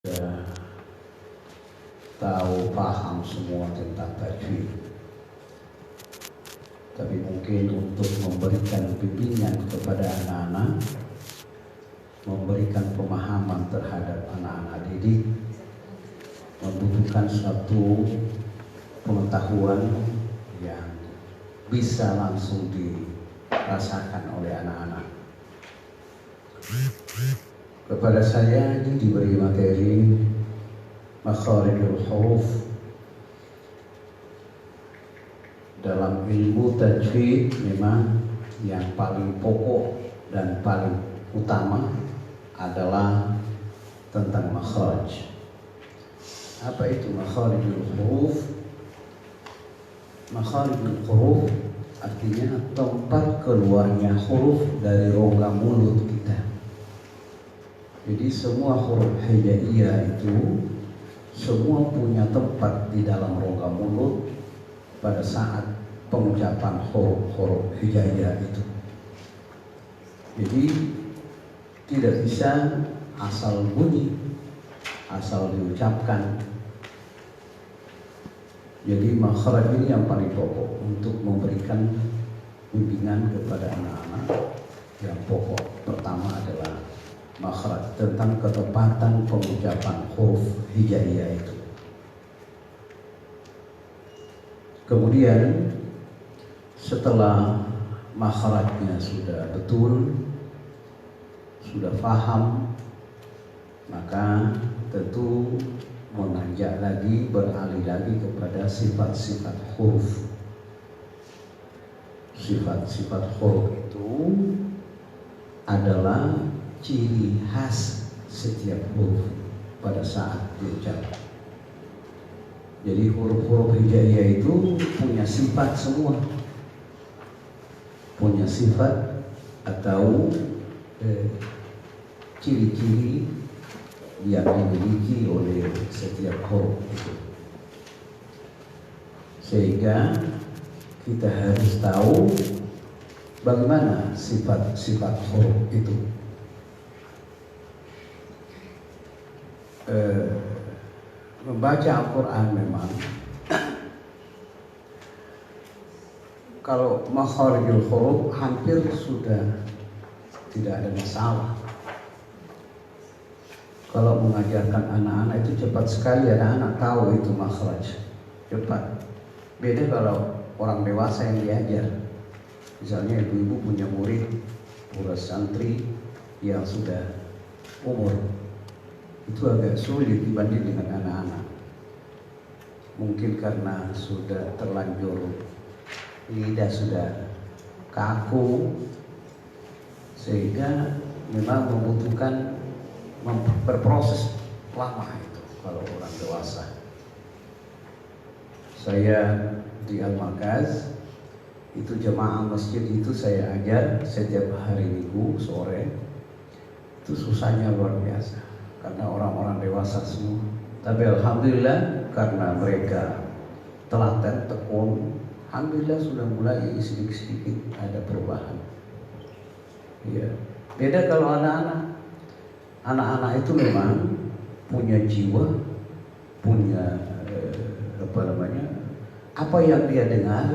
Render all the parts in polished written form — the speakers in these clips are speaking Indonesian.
sudah tahu paham semua tentang tajwid, tapi mungkin untuk memberikan bimbingan kepada anak-anak, memberikan pemahaman terhadap anak-anak didik, membutuhkan satu pengetahuan yang bisa langsung dirasakan oleh anak-anak. Kepada saya ini diberi materi makharijul huruf. Dalam ilmu tajwid memang yang paling pokok dan paling utama adalah tentang makharij. Apa itu makharijul huruf? Makharijul huruf artinya tempat keluarnya huruf dari rongga mulut kita. Jadi semua huruf hijaiyah itu semua punya tempat di dalam rongga mulut pada saat pengucapan huruf hijaiyah itu. Jadi tidak bisa asal bunyi, asal diucapkan. Jadi makhraj ini yang paling pokok untuk memberikan bimbingan kepada anak-anak. Yang pokok pertama adalah makhraj, tentang ketepatan pengucapan huruf hijaiyah itu. Kemudian setelah makhrajnya sudah betul, sudah paham, maka tentu menanjak lagi, beralih lagi kepada sifat-sifat huruf. Sifat-sifat huruf itu adalah ciri khas setiap huruf pada saat diucapkan. Jadi huruf-huruf hijaiyah itu punya sifat semua, punya sifat atau ciri-ciri yang dimiliki oleh setiap huruf itu. Sehingga kita harus tahu bagaimana sifat-sifat huruf itu. Membaca Al-Quran memang kalau makharijul huruf hampir sudah tidak ada masalah. Kalau mengajarkan anak-anak itu cepat sekali, anak-anak tahu itu makhraj, cepat. Beda kalau orang dewasa yang diajar. Misalnya ibu-ibu punya murid santri yang sudah umur, itu agak sulit dibanding dengan anak-anak. Mungkin karena sudah terlanjur lidah sudah kaku, sehingga memang membutuhkan berproses lama itu kalau orang dewasa. Saya di Al-Markaz itu jemaah masjid itu saya ajar setiap hari Minggu sore. Itu susahnya luar biasa karena orang-orang dewasa semua. Tapi alhamdulillah karena mereka telaten, tekun, alhamdulillah sudah mulai sedikit-sedikit ada perubahan. Ya. Beda kalau anak-anak. Anak-anak itu memang punya jiwa, punya apa yang dia dengar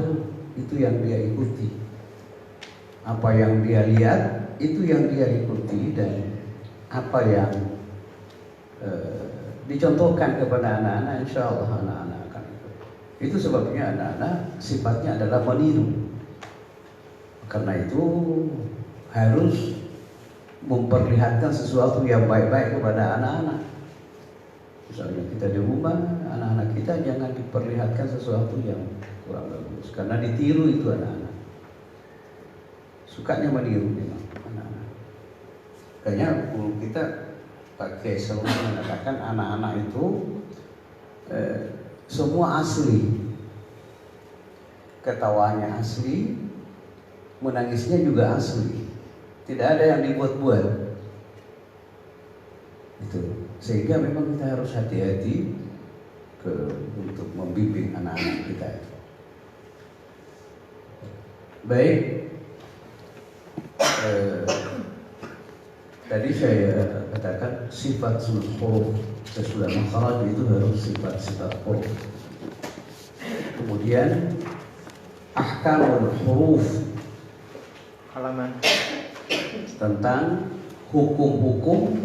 itu yang dia ikuti, apa yang dia lihat itu yang dia ikuti, dan apa yang dicontohkan kepada anak-anak, insya Allah anak-anak akan ikut. Itu sebabnya anak-anak sifatnya adalah meniru. Karena itu harus memperlihatkan sesuatu yang baik-baik kepada anak-anak. Misalnya kita di rumah, anak-anak kita jangan diperlihatkan sesuatu yang kurang bagus, karena ditiru itu anak-anak. Sukanya meniru memang anak-anak. Kayaknya kita pakai selalu mengatakan anak-anak itu semua asli, ketawanya asli, menangisnya juga asli, tidak ada yang dibuat-buat. Itu sehingga memang kita harus hati-hati untuk membimbing anak-anak kita. Baik, tadi saya katakan sifat huruf sesudah makhraj itu harus sifat-sifat huruf. Kemudian ahkamul huruf, halaman tentang hukum-hukum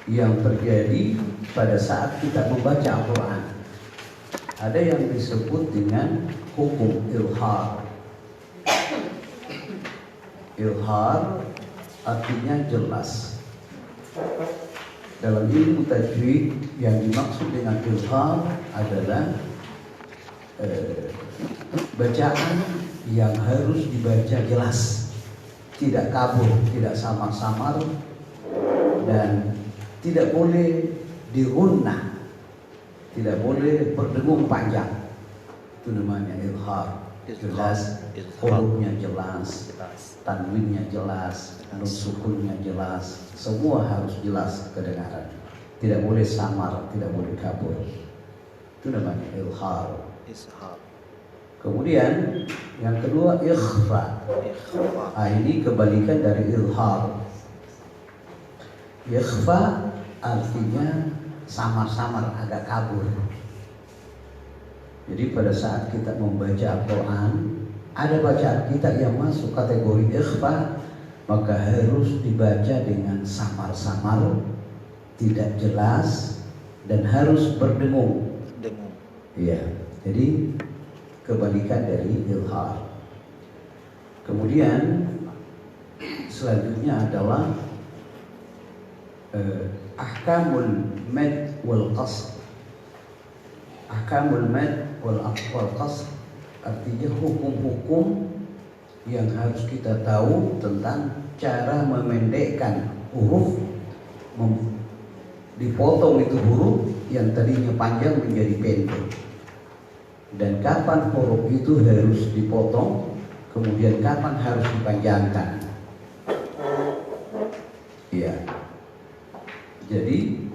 yang terjadi pada saat kita membaca Al-Quran. Ada yang disebut dengan hukum ilhar. Ilhar artinya jelas. Dalam ilmu tajwid yang dimaksud dengan ilhar adalah bacaan yang harus dibaca jelas, tidak kabur, tidak samar-samar, dan tidak boleh dirunnah, tidak boleh berdengung panjang. Itu namanya ilhar. Jelas, hurufnya jelas, tanwinnya jelas, nun sukunnya jelas, semua harus jelas kedengaran. Tidak boleh samar, tidak boleh kabur. Itu namanya ilhar. Kemudian yang kedua ikhfa. Ini kebalikan dari ilhar. Ikhfa artinya samar-samar, agak kabur. Jadi pada saat kita membaca Al-Quran, ada bacaan kita yang masuk kategori ikhfa, maka harus dibaca dengan samar-samar, tidak jelas, dan harus berdengung. Iya, jadi kebalikan dari ilhar. Kemudian selanjutnya adalah ahkamul mad wal qasr. Ahkamul mad wal qasr artinya hukum-hukum yang harus kita tahu tentang cara memendekkan huruf, dipotong itu huruf yang tadinya panjang menjadi pendek, dan kapan huruf itu harus dipotong, kemudian kapan harus dipanjangkan. Iya. Jadi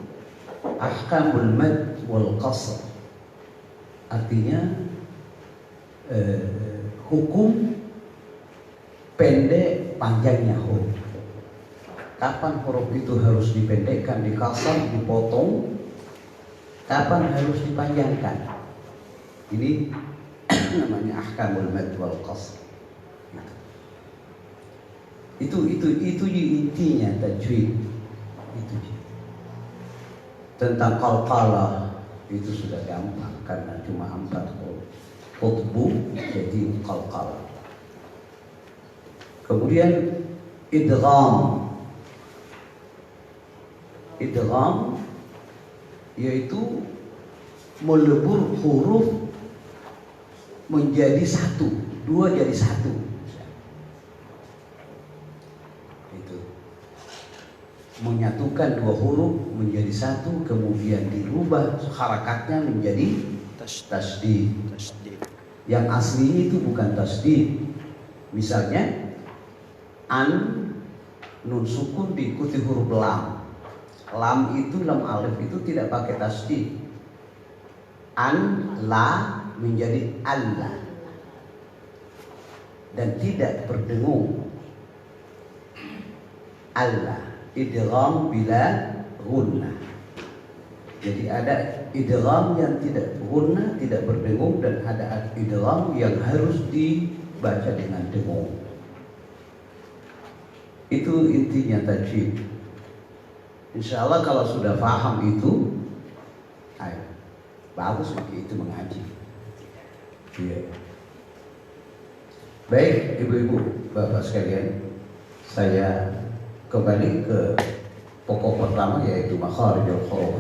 ahkamul mad wal qasr artinya hukum pendek panjangnya huruf. Kapan huruf itu harus dipendekkan, dikasar, dipotong, kapan harus dipanjangkan. Ini namanya ahkamul mad wal qasr. Itu intinya tajwid. Itu tentang qalqalah itu sudah gampang karena cuma 4 huruf. Qutbu jadi qalqalah. Kemudian idgham. Idgham yaitu melebur huruf menjadi satu, 2 jadi 1. Itu menyatukan 2 huruf menjadi 1, kemudian dirubah harakatnya menjadi tasydid. Yang aslinya itu bukan tasydid. Misalnya an, nun sukun diikuti huruf lam. Lam itu, lam alif itu tidak pakai tasydid. An, la menjadi Allah dan tidak berdengung. Allah idgham bila gunnah. Jadi ada idgham yang tidak gunnah, tidak berdengung, dan ada idgham yang harus dibaca dengan dengung. Itu intinya tajwid. Insya Allah kalau sudah paham itu, ayo, bagus itu mengaji. Iya. Baik ibu-ibu, bapak sekalian, saya kembali ke pokok pertama yaitu makharijul huruf.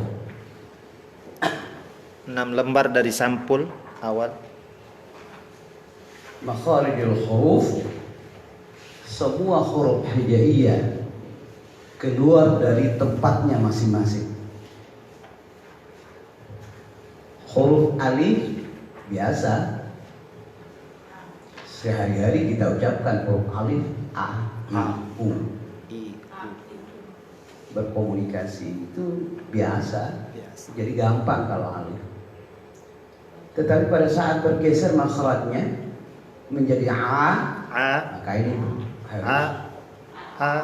6 lembar dari sampul awal. Makharijul huruf, semua huruf hijaiyah keluar dari tempatnya masing-masing. Huruf alif biasa sehari-hari kita ucapkan huruf alif, a, i, u. Berkomunikasi itu biasa. Jadi gampang kalau alif. Tetapi pada saat bergeser makhrajnya menjadi a, maka ini harus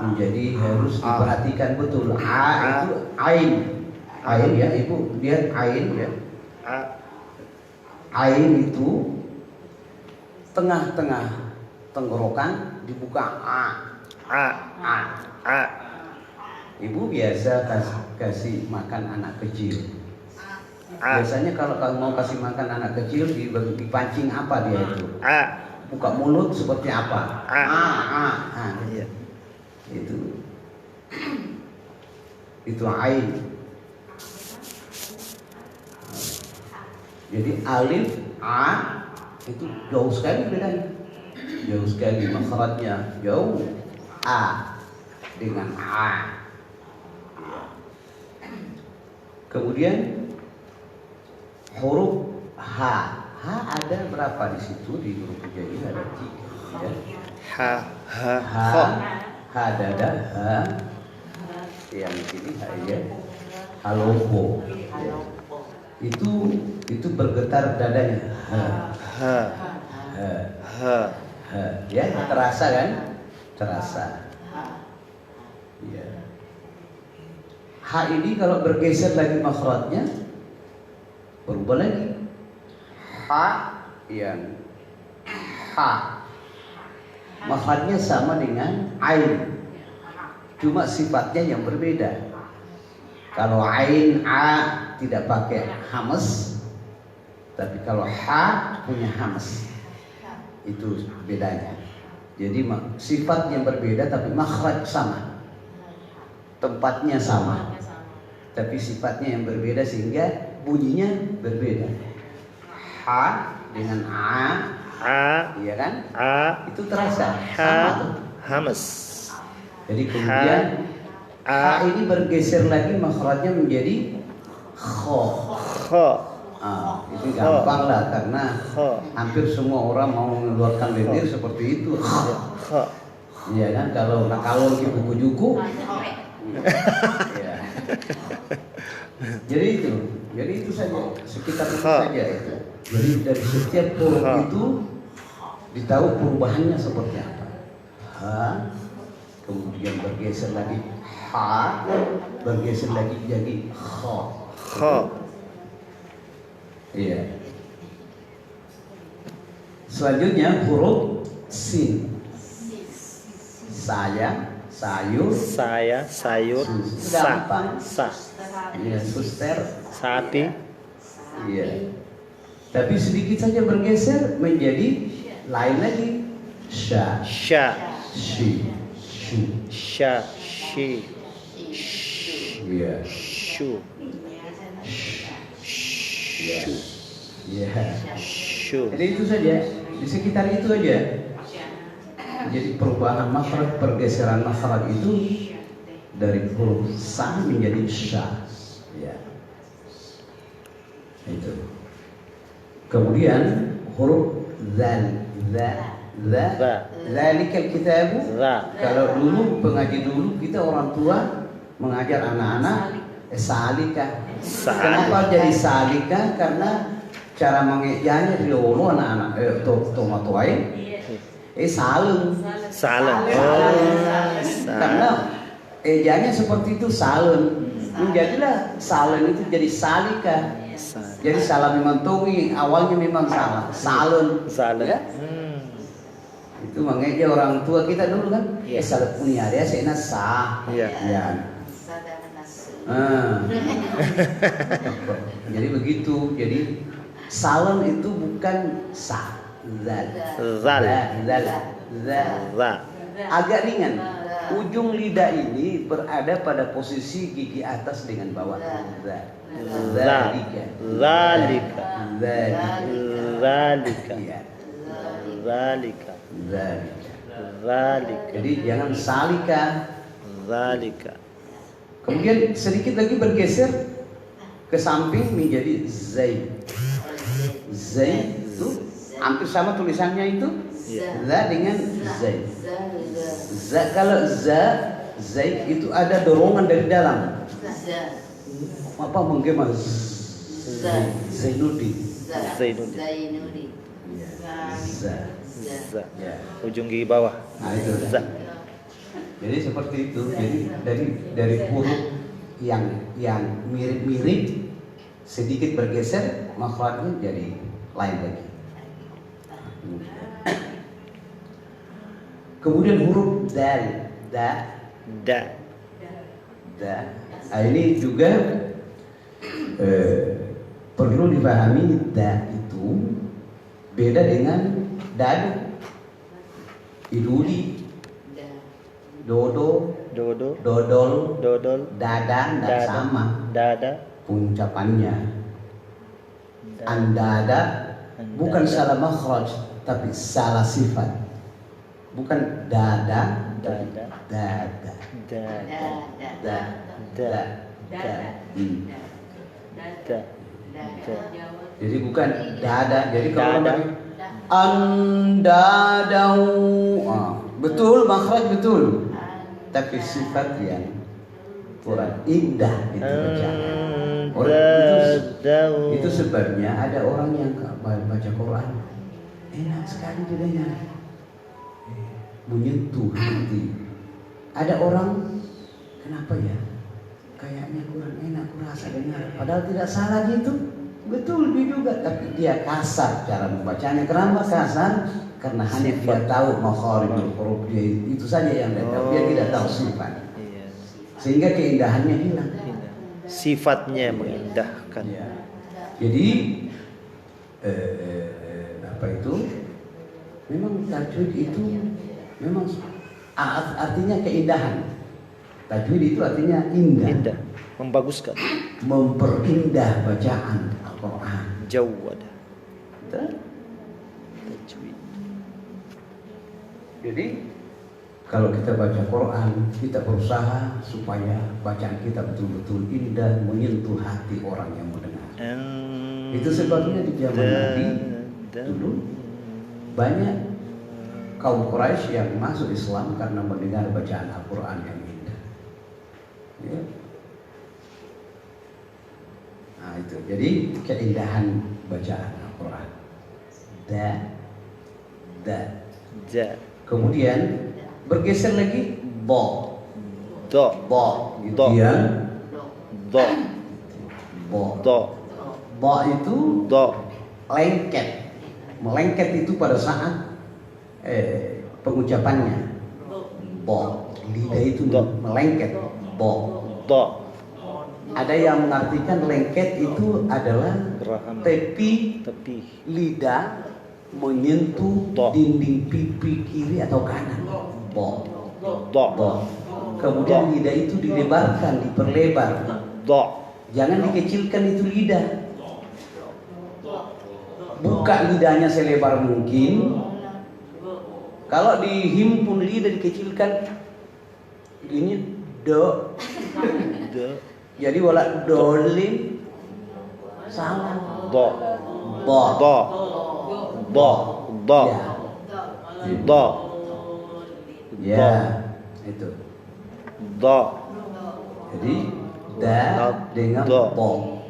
menjadi harus diperhatikan betul. A itu ain. Ain ya, ibu lihat ain ya. A. Ain itu tengah-tengah tenggorokan dibuka A. A. A. A. Ibu biasa kasih makan anak kecil. A. Biasanya kalau kamu mau kasih makan anak kecil dipancing apa dia itu? A. Buka mulut seperti apa? A. Iya. Itu ain. Jadi alif a itu jauh sekali bedanya. Jauh sekali makhrajnya, jauh. A dengan a. Kemudian huruf h. H ada berapa di situ di huruf hijaiyah ada 3 ya. H. H. H, Kho. H dada, H yang ini H ya. Haloko. Itu bergetar dadanya. H. H. H. H. H. Ya, terasa kan? Terasa. Ya. H ini kalau bergeser lagi makhrajnya berubah lagi. H yang H. Makhrajnya sama dengan ain, cuma sifatnya yang berbeda. Kalau ain a tidak pakai hamas, tapi kalau h punya hamas, itu bedanya. Jadi sifat yang berbeda tapi makhraj sama, tempatnya sama, tapi sifatnya yang berbeda sehingga bunyinya berbeda. H dengan a, iya kan? A. Itu terasa H. sama tuh. Hamas. Jadi kemudian H ini bergeser lagi makhrajnya menjadi kho. Kho. Itu gampang lah karena Kho. hampir semua orang mau mengeluarkan lendir seperti itu. Kho. Iya kan, kalau lagi buku juku. Ya. Jadi itu saja, sekitar itu saja itu. Jadi dari setiap huruf itu ditahu perubahannya seperti apa. H, kemudian bergeser lagi H, bergeser lagi jadi kho. Kho. Iya. Selanjutnya huruf sin. Saya, sayur, Saya, sayur, gampang. sa. Iya, suster, Sapi. iya. Tapi sedikit saja bergeser menjadi lain lagi. Sya, Sya. shi, shu. Sya. Shi. Iya. Shu. Iya. Iya. Shu. Jadi itu saja, di sekitar itu aja. Jadi perubahan makhraj, pergeseran makhraj itu dari huruf sa menjadi sya. Ya. Itu. Kemudian huruf zal, zalikal kitabu. Kalau dulu pengaji dulu kita orang tua mengajar anak-anak salika. Kenapa jadi salika? Karena cara mengejanya riolo anak-anak tomatoai salun. Salun. Karena ejanya seperti itu salun. Menjadilah salun itu jadi salika. Jadi salah memantungi awalnya memang salah. Salun. Ya? Itu mengeja orang tua kita dulu kan. Salah punya dia sena sah. Iya. Ya. Jadi begitu. Jadi salun itu bukan sah. Zal. Agak ringan. Ujung lidah ini berada pada posisi gigi atas dengan bawah. Zalika. Jadi jangan salika. Kemudian sedikit lagi bergeser ke samping menjadi zai. Zai itu hampir sama tulisannya itu. Za dengan zai. Za, kalau zai itu ada dorongan dari dalam. Apa menggema Zainuddin. Za. Ya. Ujung gigi bawah. Nah itu. Za. Jadi seperti itu. Jadi dari huruf yang mirip-mirip sedikit bergeser, makhrajnya jadi lain lagi. Kemudian huruf dal, da. Nah, ini juga perlu dipahami, da itu beda dengan dadu, iduli, dodo, dodol, dada, tidak sama pengucapannya. Andada bukan salah makhraj tapi salah sifat. Bukan dada, tapi dada. Jadi bukan dada. Jadi kalau andadau, betul makhraj betul, tapi sifat yang kurang indah itu bacaan. Itu sebabnya ada orang yang baca Quran enak sekali didengar, menyentuh hati. Ada orang kenapa ya kayaknya kurang enak kurasa dengar, padahal tidak salah gitu, betul juga, tapi dia kasar cara membacanya. Kenapa kasar? Karena hanya dia tahu makharijul huruf, dia itu saja yang dia tahu, dia tidak tahu sifat, sehingga keindahannya hilang. Sifatnya mengindahkan. Ya. Jadi apa itu? Memang tajwid itu memang artinya keindahan. Tajwid itu artinya indah, membaguskan, memperindah bacaan Al-Quran. Jawad. Tajwid. Jadi kalau kita baca Quran, kita berusaha supaya bacaan kita betul-betul indah, menyentuh hati orang yang mendengar. Itu sebabnya di zaman Nabi dulu banyak kaum Quraisy yang masuk Islam karena mendengar bacaan Al-Quran yang indah. Ya. Nah itu, jadi keindahan bacaan Al-Quran. Da. Kemudian bergeser lagi bo. Kemudian bo itu lengket. Melengket itu pada saat pengucapannya. Bo, lidah itu melengket. Bo. Ada yang mengartikan lengket itu adalah tepi lidah menyentuh dinding pipi kiri atau kanan. Bo. Kemudian lidah itu dilebarkan, diperlebar. Jangan dikecilkan itu lidah. Buka lidahnya selebar mungkin. Kalau dihimpun lidah dikecilkan, ini do. Jadi wala dolin salah. Ya, itu. Jadi da dengan bo.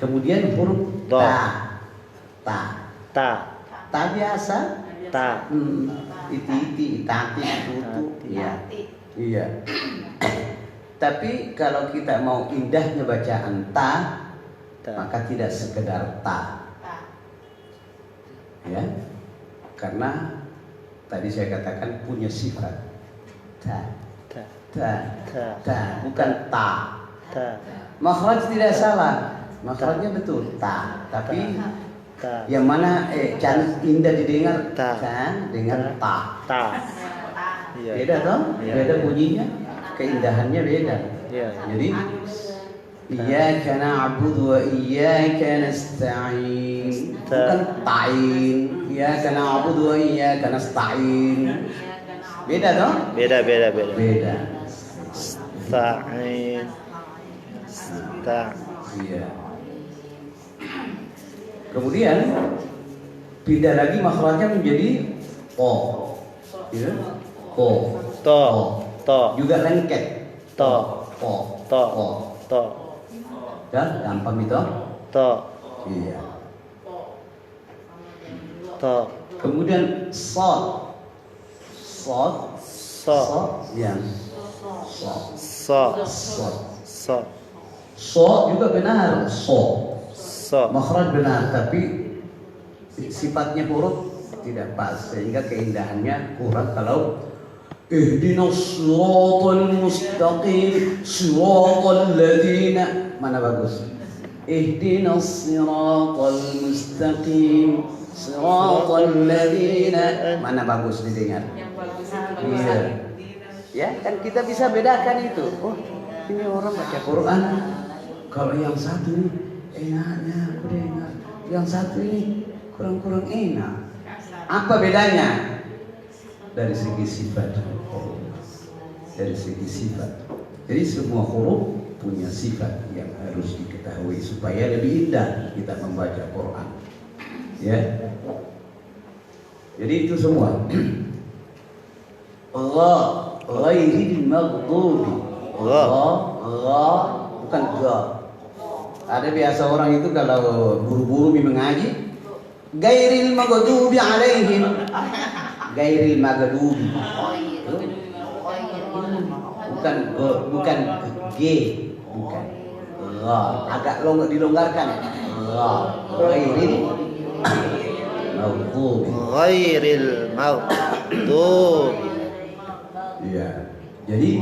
Kemudian huruf ta biasa. Iti, itati, tutu. Iya. Tapi kalau kita mau indahnya bacaan ta, maka tidak sekedar ta. Ya. Karena tadi saya katakan punya sifat ta, bukan ta. Makhraj tidak salah, makhrajnya betul ta, tapi yang mana indah didengar ta dengan ta. Beda toh? Beda bunyinya, keindahannya beda. Jadi iyyaka na'budu wa iyyaka nasta'in, bukan ta'in. Iyyaka na'budu wa iyyaka nasta'in. Beda toh? Beda. Sta'in. Iya. Kemudian pindah lagi makhrajnya menjadi o. Ya. To. Juga lengket. To. Ya, gampang itu. Iya. To. Kemudian Sod, So. ya. Sod, So. sod. So. So juga benar, so. So. Makhraj benar, tapi sifatnya huruf tidak pas, sehingga keindahannya kurang kalau ihdinas siratal mustaqim siratal ladzina, mana bagus? Ihdinas siratal mustaqim siratal ladzina, mana bagus didengar? Iya. Ya, kan kita bisa bedakan itu. Oh, ini orang baca Quran. Kalau yang satu ini enaknya aku dengar, yang satu ini kurang-kurang enak. Apa bedanya? Dari segi sifat. Dari segi sifat. Jadi semua huruf punya sifat yang harus diketahui supaya lebih indah kita membaca Quran. Ya. Jadi itu semua. Allah ghairil maghdubi. Allah bukan ga. Ada biasa orang itu kalau buru-buru mengaji, gairil maghdubi alaihim, gairil maghdubi. Bukan g, bukan ra, agak dilonggarkan. Ra, gairil maghdubi. Ghairil maghdubi. Iya. Jadi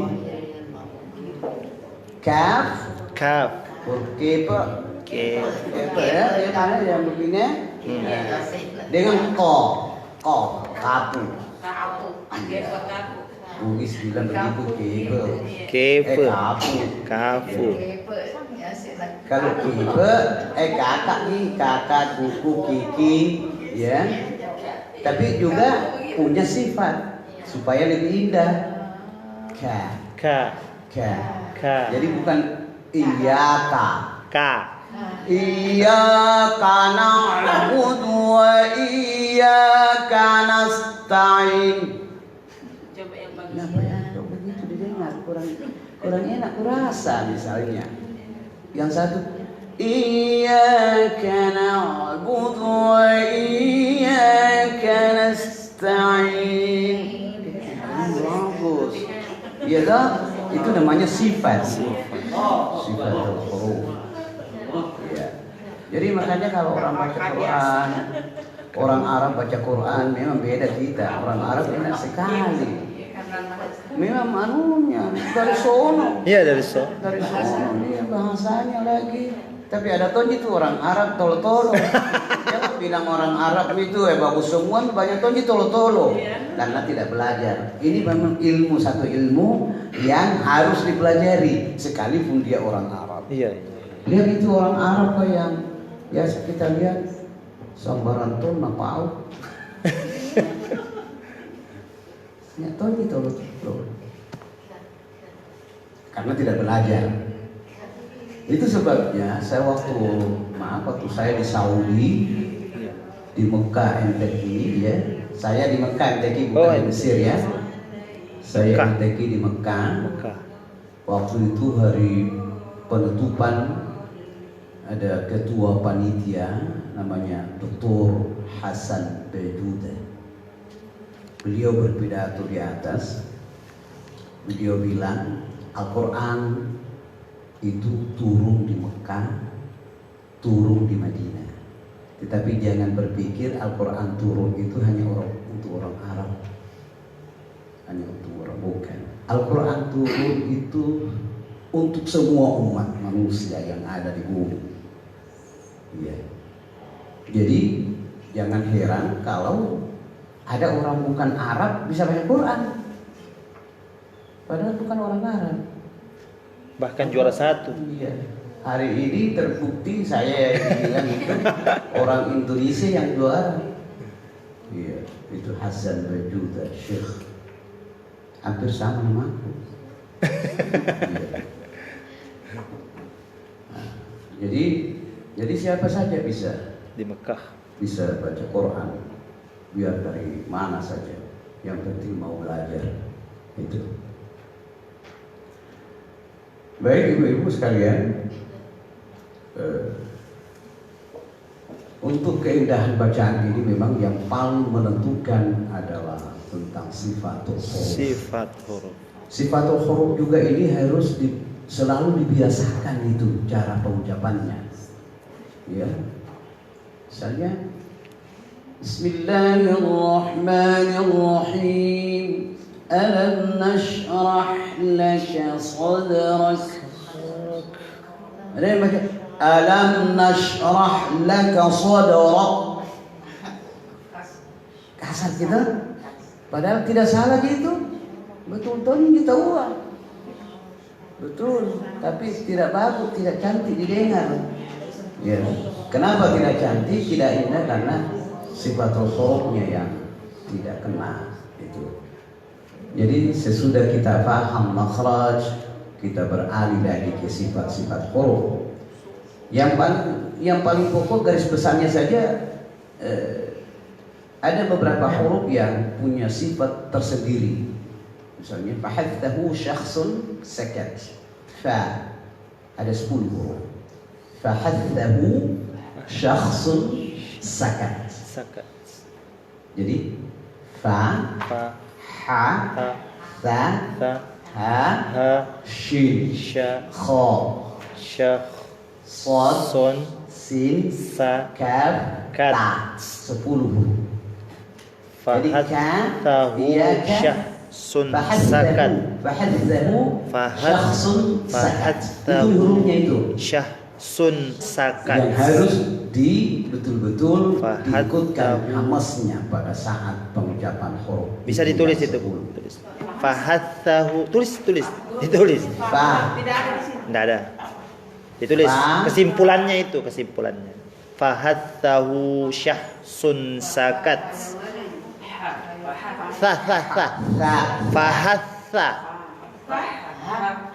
kaf, Kaf. kepa, Kef. kepa ya, yang mana yang begini? Dengan ko, kapu. Bugis bilang begitu kepa. Kefe. Kapu. Kafu. Kalau kepa, kakak nih, kakak, kuku, kiki, ya. Tapi juga punya sifat supaya lebih indah. Ka, Ka. ka. Ka. Jadi bukan iyaka. Ka. Iyyaka na'budu wa iyyaka nasta'in. Kenapa ya? Kok begitu didengar? Kurang enak kurasa misalnya. Yang satu Iyyaka na'budu wa iyyaka nasta'in. Bagus. Iya dah, itu namanya sifat. Sifat al-huruf. Ya. Jadi makanya kalau orang baca Quran, orang Arab baca Quran memang beda kita. Orang Arab enak sekali. Memang anunya dari sono. Iya dari so. Dari sono dia bahasanya lagi. Tapi ada tonji tuh orang Arab tolo-tolo. Jangan bilang orang Arab itu bagus semua, banyak tonji tolo-tolo karena tidak belajar. Ini memang ilmu, satu ilmu yang harus dipelajari sekalipun dia orang Arab. Iya. Lihat itu orang Arab yang biasa kita lihat sambaranton napau. Ya tonji tolo-tolo. Karena tidak belajar. Itu sebabnya saya waktu saya di Saudi, di Mekah MTQ ya. Saya di Mekah MTQ bukan di Mesir ya. Saya MTQ di Mekah. Waktu itu hari penutupan ada ketua panitia namanya Dr. Hasan Bejuda. Beliau berpidato di atas. Beliau bilang Al-Quran itu turun di Mekah, turun di Madinah. Tetapi jangan berpikir Al-Quran turun itu hanya untuk orang Arab, hanya untuk orang bukan. Al-Quran turun itu untuk semua umat manusia yang ada di bumi. Iya. Jadi jangan heran kalau ada orang bukan Arab bisa baca Quran, padahal bukan orang Arab. Bahkan juara satu. Iya. Hari ini terbukti saya bilang itu orang Indonesia yang juara. Iya, itu Hasan Bejuda Syekh. Hampir sama sama aku. Iya. Nah, jadi siapa saja bisa Di Mekah. bisa baca Quran. Biar dari mana saja. Yang penting mau belajar. Itu. Baik ibu-ibu sekalian, untuk keindahan bacaan ini memang yang paling menentukan adalah tentang sifatul huruf. Sifat huruf. Sifatul huruf juga ini harus selalu dibiasakan itu cara pengucapannya. Ya. Misalnya Bismillahirrahmanirrahim. Alam nashrah laka sadrak. Ada yang baca Alam nashrah laka sadrak. Kasar kita. Padahal tidak salah gitu. Betul-betul kita uang. Betul, tapi tidak bagus, tidak cantik didengar. Ya. Kenapa tidak cantik, tidak indah? Karena sifatul hurufnya yang tidak kena itu. Jadi sesudah kita paham makhraj, kita beralih lagi ke sifat-sifat huruf. Yang paling pokok garis besarnya saja ada beberapa huruf yang punya sifat tersendiri. Misalnya fahathahu syakhsun sakat. Fa ada 10 huruf. Fahathahu syakhsun sakat. Sakat. Jadi fa, Fa, ha, ha, tha, ta, ha, ha, shin, sya, kha, syah, sad, son, sin, sa, kaf, kat. ta. 10 huruf. Jadi fahat, ka, tahu, ya, ka, syah, sun, sakat. Fahathahu syakhsun sakat. Itu hurufnya itu Syah, sun, sakat. yang harus betul-betul Fahat diikutkan tahu. hamasnya pada saat pengucapan huruf. Bisa ditulis itu. Tulis. Fahathahu, tulis. Fa, Enggak ada. Ditulis Fa. kesimpulannya. Fahathahu syah sun sakat. Fa. fa, Fahatha.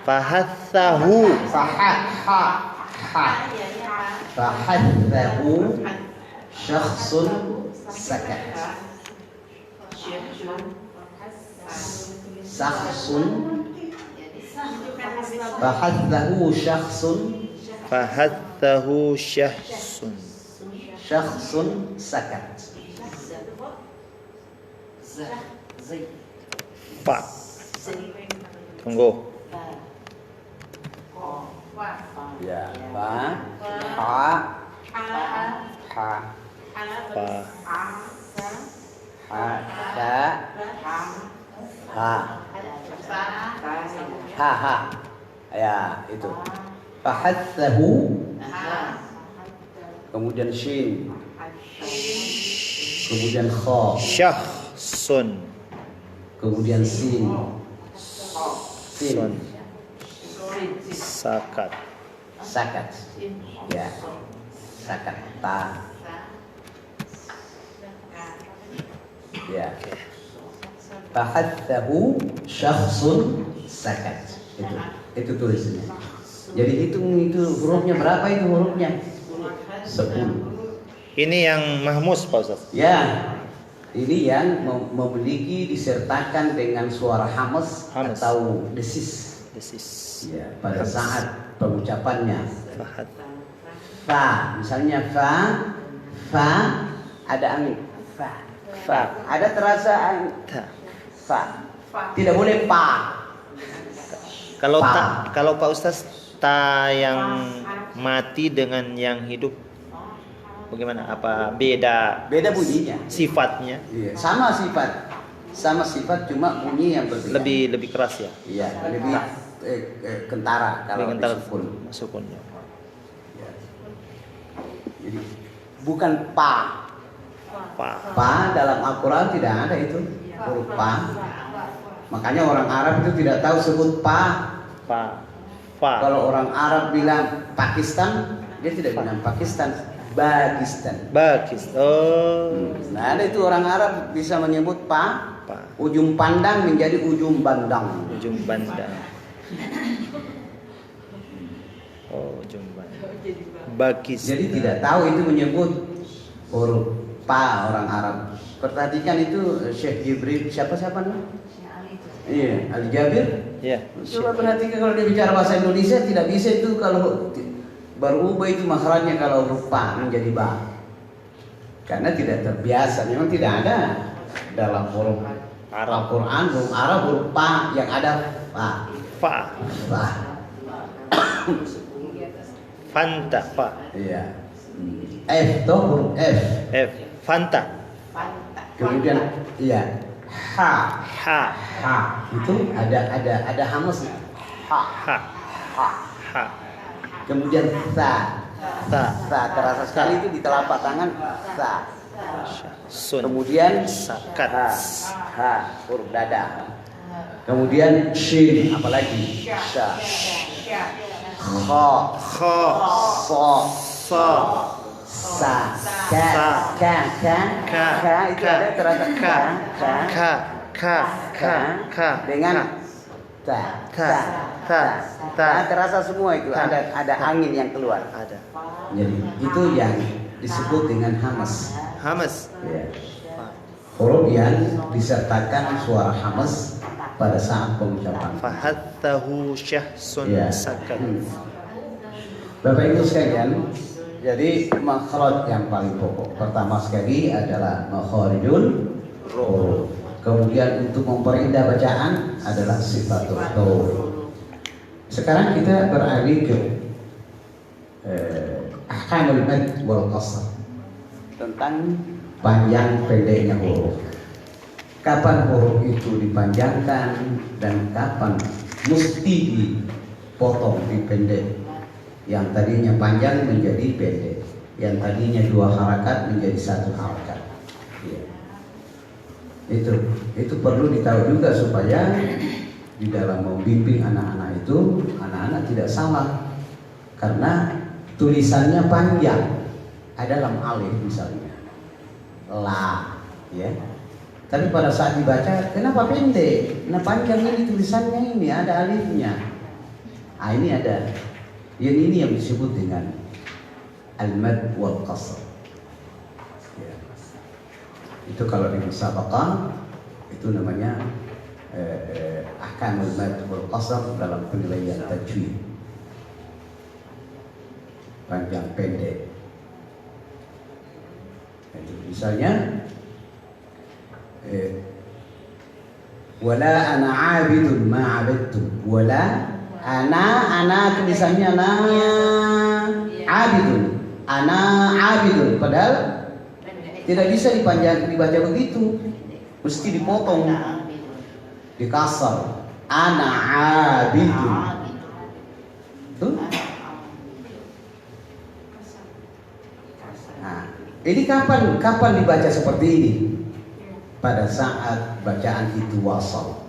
Fahathahu. ha. Fahathahu syakhsun sakat. Syakhsun. Fahathahu syakhsun. Fahathahu syah sun. Syakhsun sakat. Fa. Tunggu. Ya, fa, ha, ha, Fa. ha, da, ha. Ya, itu. Fahathahu, kemudian shin, kemudian kha, Syah sun. kemudian sin, Sun. Sakat. sakat. Ya, sakat. Ta. Ya. Fahathahu syakhsun sakat. Itu tulisannya. Jadi itu hurufnya berapa itu hurufnya? 10. Ini yang mahmus Pak Ustaz. Ya. Ini yang memiliki disertakan dengan suara hamas atau desis. Ya, pada saat pengucapannya. Fahat. Fa, misalnya fa ada angin. Fa. Ada terasa angin. Ta. Fa. Tidak boleh pa. Kalau Pa. kalau Pak Ustaz ta yang mati dengan yang hidup bagaimana? Apa beda Beda bunyinya. sifatnya? Iya, sama sifat cuma bunyi yang berbeda. Lebih keras ya. Iya, lebih kentara kalau Lebih kental disukun. sukunnya. Ya. Jadi bukan pa. Pa. Pa dalam Al-Quran tidak ada itu huruf pa. Makanya orang Arab itu tidak tahu sebut pa. Pa. Fa. Kalau orang Arab bilang Pakistan, dia tidak bilang Pakistan, Bagistan. Bagis. Oh. Nah, ada itu orang Arab bisa menyebut pa. Pa. Ujung pandang menjadi ujung bandang. Ujung bandang. Oh, ujung bandang. Bagis. Jadi tidak tahu itu menyebut huruf pa orang Arab. Perhatikan itu Syekh Jibril siapa namanya? Iya, Ali Jabir. Ya. Coba perhatikan kalau dia bicara bahasa Indonesia tidak bisa itu kalau berubah itu makhrajnya kalau huruf pa menjadi ba. Karena tidak terbiasa, memang tidak ada dalam huruf Arab. Al-Quran huruf Arab huruf pa yang ada fa. Fa. Fa. Fanta. Fa. Iya. F tuh huruf F. F. Fanta. Kemudian iya. Ha. Ha. Ha. Itu ada hamas. Ha. Ha. Ha. Ha. Kemudian sa. Ta. Sa terasa sekali itu di telapak tangan sa. Sun. Kemudian Sakat. ha. Ha. Huruf dada. Kemudian shin apalagi? Sha. Kha. Kha. Sa. Sa. Sa. Ka. Ka itu ada terasa Ka. ka. Ka. Dengan ta. Terasa semua itu ada angin yang keluar. Ada. Jadi itu yang disebut dengan hamas. Hamas. Ya. Huruf yang disertakan suara hamas pada saat pengucapan. Fahattahu syahsun Ya. sakat. Bapak Ibu sekalian, jadi makhraj yang paling pokok pertama sekali adalah makhrijul huruf. Kemudian untuk memperindah bacaan adalah sifatul huruf. Sekarang kita beralih ke ahkamul mad wal qasr, tentang panjang pendeknya huruf. Kapan huruf itu dipanjangkan dan kapan mesti dipotong, dipendek. Yang tadinya panjang menjadi pendek, yang tadinya 2 harakat menjadi 1 harakat. Ya. Itu perlu ditahu juga supaya di dalam membimbing anak-anak itu anak-anak tidak salah, karena tulisannya panjang, ada lam alif misalnya, la, ya. Tapi pada saat dibaca, kenapa pendek? Nah panjang ini tulisannya ini ada alifnya. Ah ini ada. Yang ini yang disebut dengan al-mad wal qasr. Ya. Itu kalau di musabaqah itu namanya ahkamul mad wal qasr dalam penilaian tajwid. Panjang pendek. Itu misalnya wala ana 'abidun ma 'abadtum. Wala ana tulisannya na abidun, ana abidun, padahal tidak bisa dibaca begitu, mesti dipotong, dikasar, ana abidun. Tuh. Nah, ini kapan dibaca seperti ini? Pada saat bacaan itu wasal,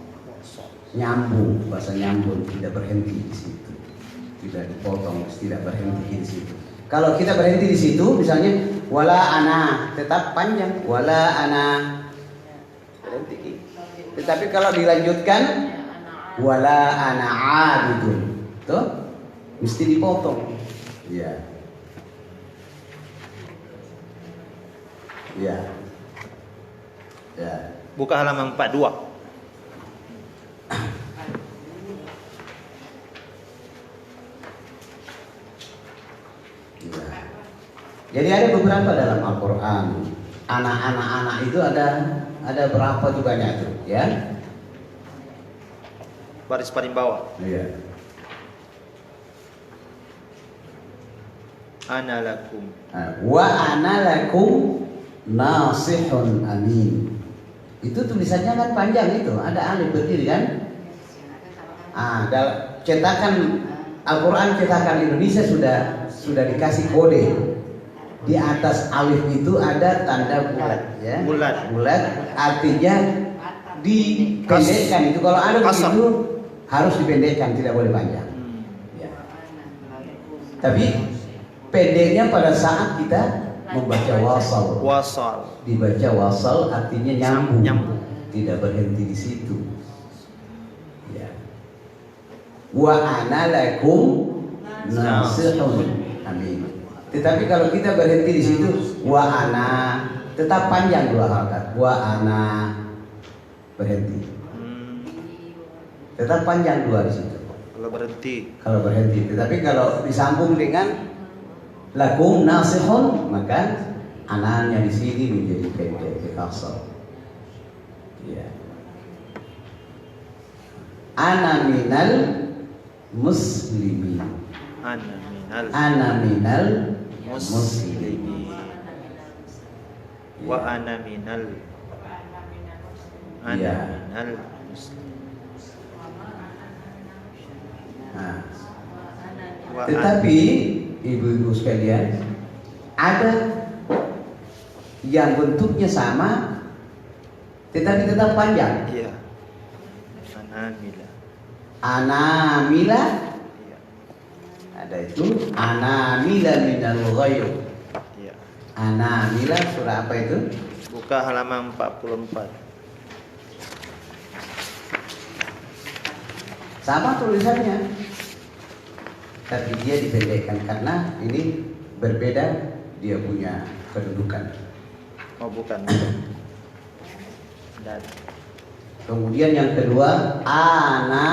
nyambung, bahasa nyambung, tidak berhenti di situ, tidak dipotong, tidak berhenti di situ. Kalau kita berhenti di situ, misalnya wala ana, tetap panjang, wala ana, berhenti. Tetapi kalau dilanjutkan wala ana abidun, tuh mesti dipotong. Ya, ya, ya. Buka halaman 42. Jadi ada beberapa dalam Al-Quran. Anak-anak itu ada berapa juganya itu, ya? Baris paling bawah. Iya. Ana lakum. Wa ana lakum nasihun amin. Itu tulisannya kan panjang itu, ada alif berdiri kan? Cetakan Al-Quran, cetakan Indonesia sudah dikasih kode. Di atas alif itu ada tanda bulat, ya. Bulat artinya dipendekkan. Itu kalau ada begitu harus dipendekkan, tidak boleh panjang. Ya. Tapi pendeknya pada saat kita membaca wasal. Dibaca wasal artinya nyambung. Tidak berhenti di situ. Ya. Wa ana lakum nasihun amin. Tetapi kalau kita berhenti di situ, wa ana, tetap panjang 2 harakat. Wa ana, berhenti. Tetap panjang 2 di situ. Kalau berhenti. Tetapi kalau disambung dengan lakum nasihun, maka ananya di sini menjadi pendek, dikasar. Ya. Ana minal muslimin. Ana minal muslimin. Wa ana minal Ya. muslimin. Nah, Wa tetapi ibu-ibu sekalian, ada yang bentuknya sama tetapi tetap panjang. Iya. Anamila. Anamila, Iya. ada itu anamila minal ghayr. Iya. Anamila surah apa itu? Buka halaman 44. Sama tulisannya, tapi dia dipendekkan karena ini berbeda, dia punya kedudukan. Oh bukan. Dan Kemudian yang kedua, ana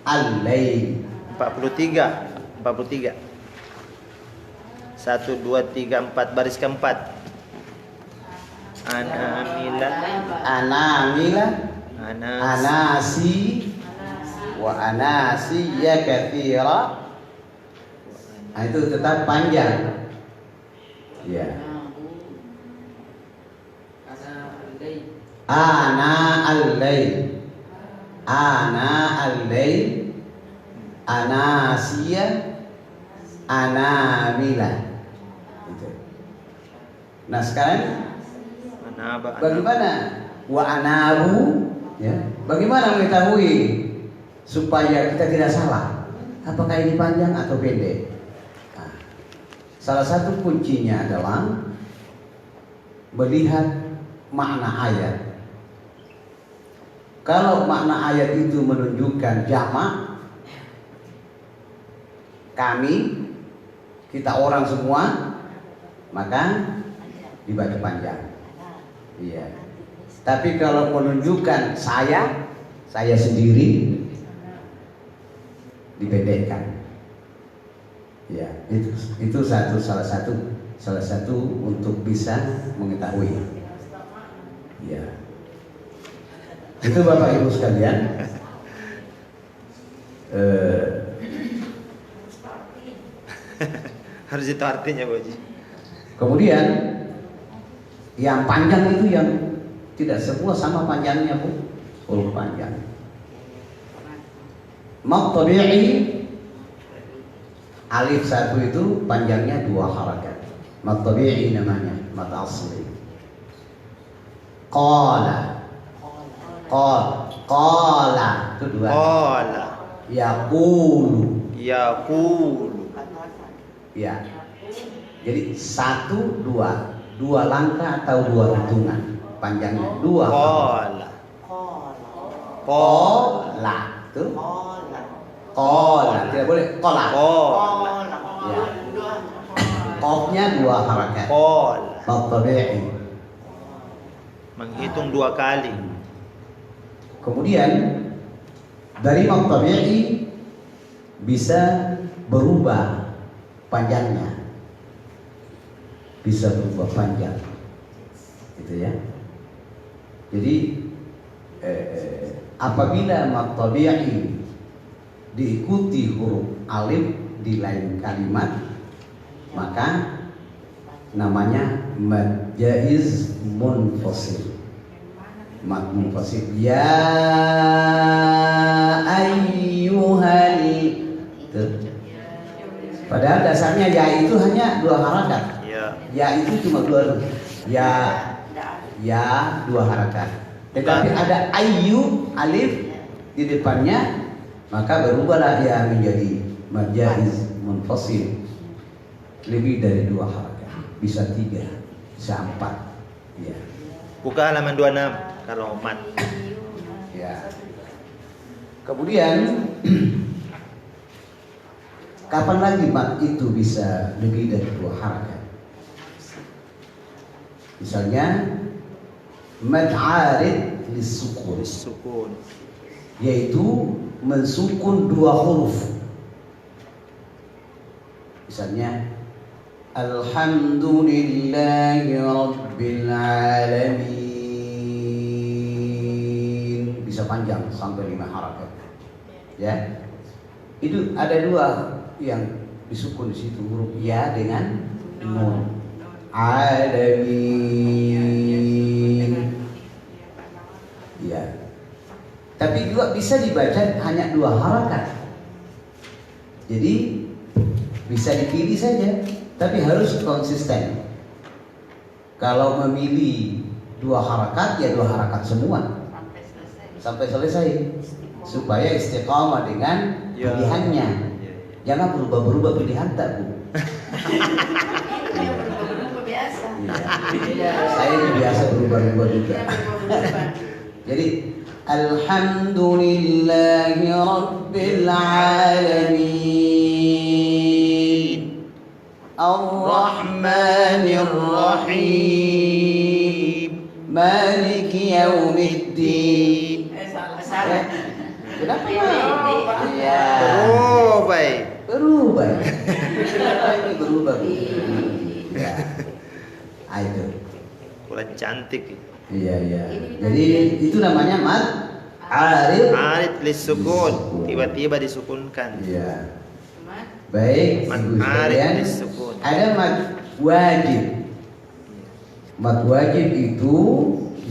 al-lail. 43. 43. 1 2 3 4 baris keempat. Anamila. Anamila, anasi wa anasi ya kathira. Nah, itu tetap panjang. Ya. Ana al-lail. Ana al-lail. Anasiya. Anamila. Gitu. Nah sekarang bagaimana? Wa anaru. Ya. Bagaimana mengetahui supaya kita tidak salah? Apakah ini panjang atau pendek? Nah, salah satu kuncinya adalah melihat makna ayat. Kalau makna ayat itu menunjukkan jamak, kami, kita orang semua, maka dibaca panjang. Iya. Tapi kalau menunjukkan saya sendiri, dipendekkan. Ya, itu salah satu untuk bisa mengetahui. Ya. Itu Bapak Ibu sekalian. Harus itu artinya, Bu Haji. Kemudian yang panjang itu yang tidak semua sama panjangnya, Bu. Huruf panjang. Mad tabi'i alif 1 itu panjangnya 2 harakat. Mad tabi'i namanya, mad asli. Qala. Qala itu 2. Qala. Yaqulu. Ya. Jadi 1 2 langkah atau 2 hitungan panjangnya 2. Qala. Tuh. Qala, tidak boleh qala. Ya. Qafnya 2 harakat. Mad tabi'i. Menghitung 2 kali. Kemudian dari mad tabi'i bisa berubah panjangnya. Bisa berubah panjang. Gitu ya. Jadi apabila mad tabi'i diikuti huruf alif di lain kalimat, maka namanya mad jaiz munfasil. Mad munfasil. Ya ayyuhal. Padahal dasarnya ya itu hanya 2 harakat. Ya itu cuma 2. Ya 2 harakat. Tetapi ada ayyu alif di depannya, maka berubahlah ya menjadi mad jaiz munfasil. Lebih dari 2 harakat. Bisa 3, bisa 4. Ya. Buka halaman 26 kalau mat. Ya. Kemudian kapan lagi mat itu bisa lebih dari 2 harakat? Misalnya mad arid lis-sukun, yaitu mensukun 2 huruf. Misalnya alhamdulillahi rabbil alamin, bisa panjang sampai 5 harakat. Ya. Itu ada dua yang disukun di situ, huruf ya dengan nun. Alamin. Ya. Tapi juga bisa dibaca hanya dua harakat. Jadi bisa dipilih saja, tapi harus konsisten. Kalau memilih dua harakat, ya dua harakat semua sampai selesai, supaya istiqamah dengan pilihannya. Jangan berubah-berubah pilihan, tak Bu. Ya. Saya biasa berubah-ubah juga. Jadi alhamdulillahi rabbil alamin ar-rahmanir rahim maliki yaumiddin. Kenapa? Ya. Berubah. Ini berubah. Ya. Itu. Kurang cantik. Iya. Jadi itu namanya mad arid. Arid lisukun, tiba-tiba disukunkan. Iya. Baik, Mad Ibu arid sekalian. lisukun. Ada mad wajib. Mad wajib itu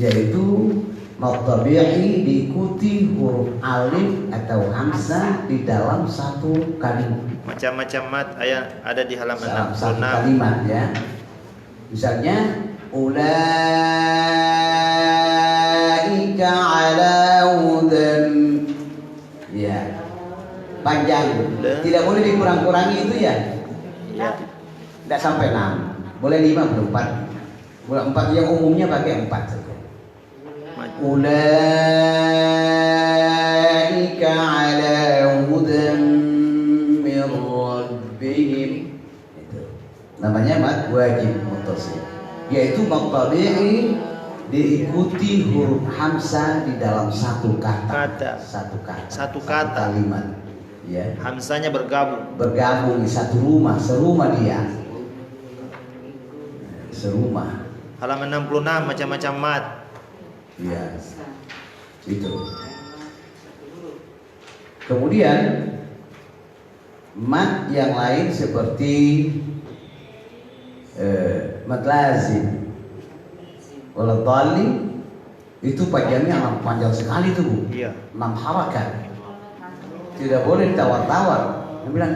yaitu mad tabi'i diikuti huruf alif atau hamzah di dalam satu kalimat. Macam-macam mat ada di halaman Dalam satu 66. kalimat ya. Misalnya ulaika ala hudan. Ya. Panjang. Tidak boleh dikurang-kurangi itu ya. Ya. Tidak sampai 6. Boleh 5, boleh 4. Boleh 4 yang umumnya pakai 4 saja. Ulaika ala hudan min rabbihim. Itu namanya mad wajib muttasil, yaitu mad tabi'i diikuti huruf hamzah di dalam satu kata. Satu kalimat. Ya. Hamzahnya bergabung Di satu rumah, serumah dia. Serumah. Halaman 66 macam-macam mat. Ya. Itu. Kemudian mad yang lain seperti mad lazim, waladhdallin, itu panjangnya panjang sekali tuh Bu. Iya. 6 harakat. Tidak boleh tawar-tawar. Dia bilang,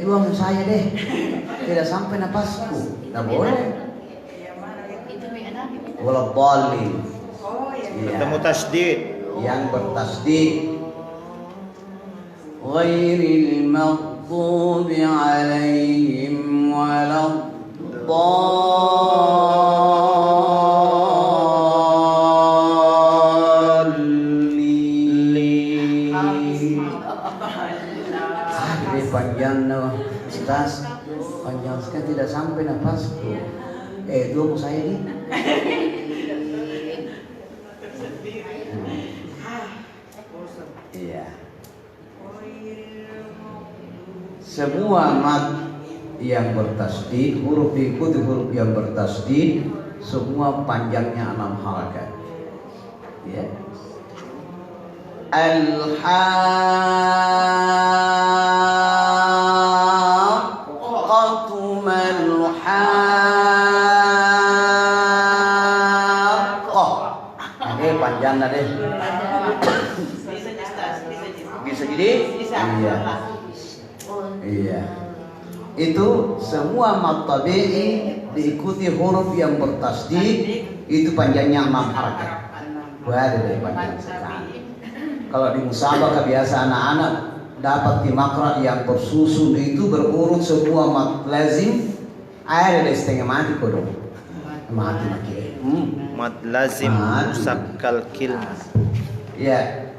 doang saya deh. Tidak sampai napasku. Tidak boleh. Waladhdallin. Ketemu tasdid. Yang bertasdid. Ghairil maghdubi alaihim waladdallin. Panjang Ustaz, panjang sekali tidak sampai nafasku. Dua saya ini. Iya. Semua mad yang bertasdid, huruf diikuti huruf yang bertasdid, semua panjangnya 6 harakat. Ya. Al-haqqatu mal-haqqah. Panjang deh. Bisa jadi? Iya. Iya. Itu semua mad tabi'i diikuti huruf yang bertasdid, itu panjangnya 6 harakat. Waduh, panjang sekali. Kalau di musabaqah biasa anak-anak dapat di makra yang bersusun itu berurut semua mad lazim, ada di setengah mati kodok. Mati. Mad lazim musakkal kilma. Ya,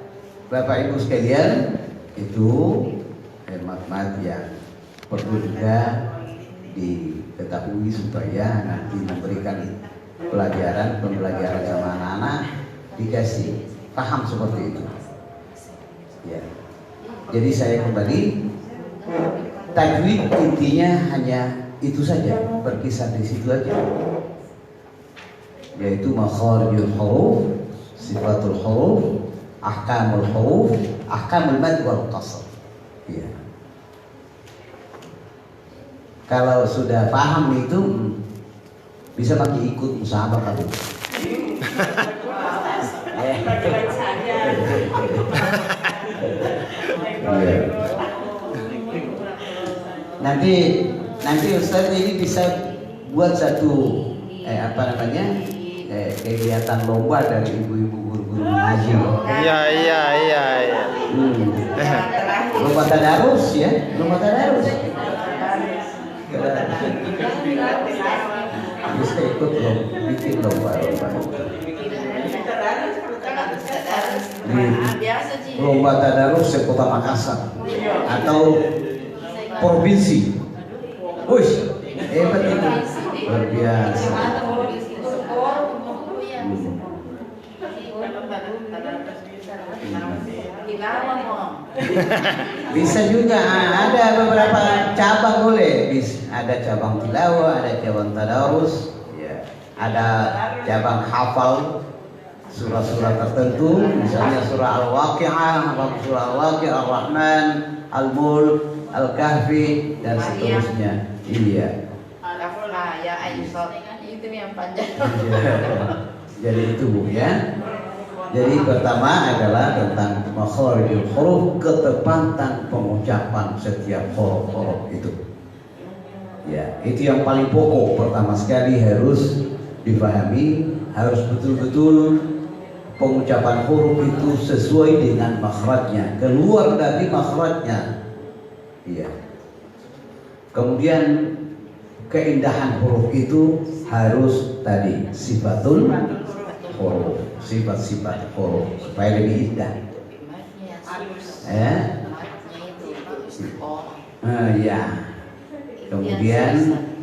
Bapak Ibu sekalian, itu mad yang perlu juga diketahui supaya nanti memberikan pembelajaran sama anak-anak dikasih paham seperti itu. Ya. Jadi saya kembali, tajwid intinya hanya itu saja, berkisar di situ aja, yaitu makharijul huruf, sifatul huruf, ahkamul huruf, ahkamul mad wal qasr. Ya. Kalau sudah paham itu bisa pakai ikut musabaqah. Nanti Ustaz ini bisa buat satu kegiatan lomba dari ibu-ibu guru-guru mengaji. Iya. Lomba tadarus ya, lomba tadarus. Bisa ikut bikin lomba. Lomba tadarus sekota Makassar atau provinsi. Wush, hebat itu, luar biasa. Bisa juga ada beberapa cabang boleh. Ada cabang tilawah, ada cabang tadarus, ya. Ada cabang hafal surah-surah tertentu, misalnya surah Al-Waqi'ah, surah Al-Waqi'ah, Ar-Rahman, Al-Mulk, Al-Kahfi dan seterusnya. Iya. Ya itu yang panjang. Jadi itu Bu ya. Jadi pertama adalah tentang makharijul huruf, ketepatan pengucapan setiap huruf itu. Ya, itu yang paling pokok. Pertama sekali harus dipahami, harus betul-betul pengucapan huruf itu sesuai dengan makhrajnya, keluar dari makhrajnya. Iya. Kemudian keindahan huruf itu harus tadi sifatul huruf, sifat-sifat huruf supaya lebih indah. Ya. Kemudian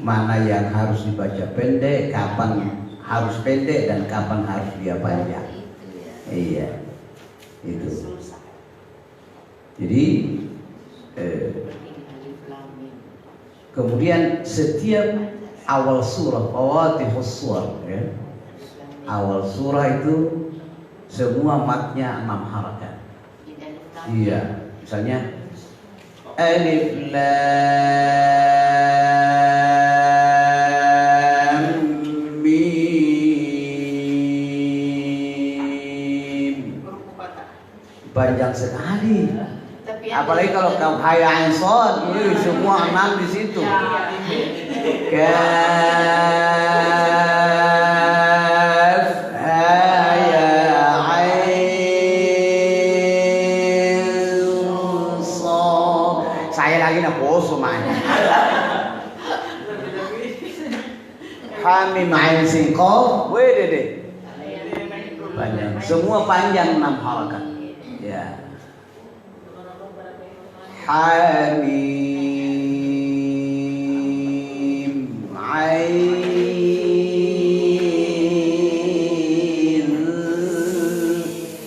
mana yang harus dibaca pendek, kapan harus pendek dan kapan harus dia panjang. Iya. Itu. Jadi kemudian setiap awal surah, awatihus surah ya. Awal surah itu semua matnya 6 harakat. Iya, misalnya alif lam mim. Panjang sekali. Apalagi kalau kamu hayya ain shad, semua 6 di situ. Kaf hayya ain shad. Saya lagi nak poso man. Hamim ain sin qaf, deh. Panjang. Semua panjang 6 harakat. Ya. Hamim ain.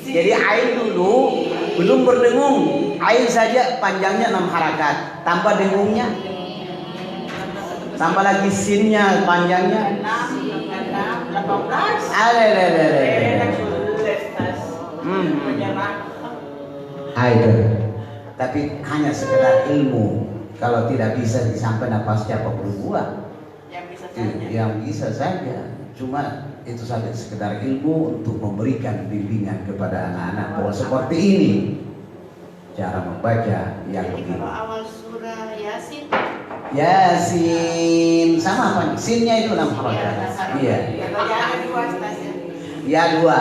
Jadi ain dulu belum berdengung, ain saja panjangnya 6 harakat, tambah dengungnya, tambah lagi sinnya panjangnya 18. Tapi hanya sekedar ilmu. Kalau tidak bisa disampaikan pasca pembunuhan, yang bisa saja. Cuma itu saja sekedar ilmu untuk memberikan bimbingan kepada anak-anak bahwa seperti ini cara membaca yang begini. Kalau awal surah Yasin, Yasin sama apa nih? Sinnya itu 6 harakat. Iya. ya 2 Ya 2.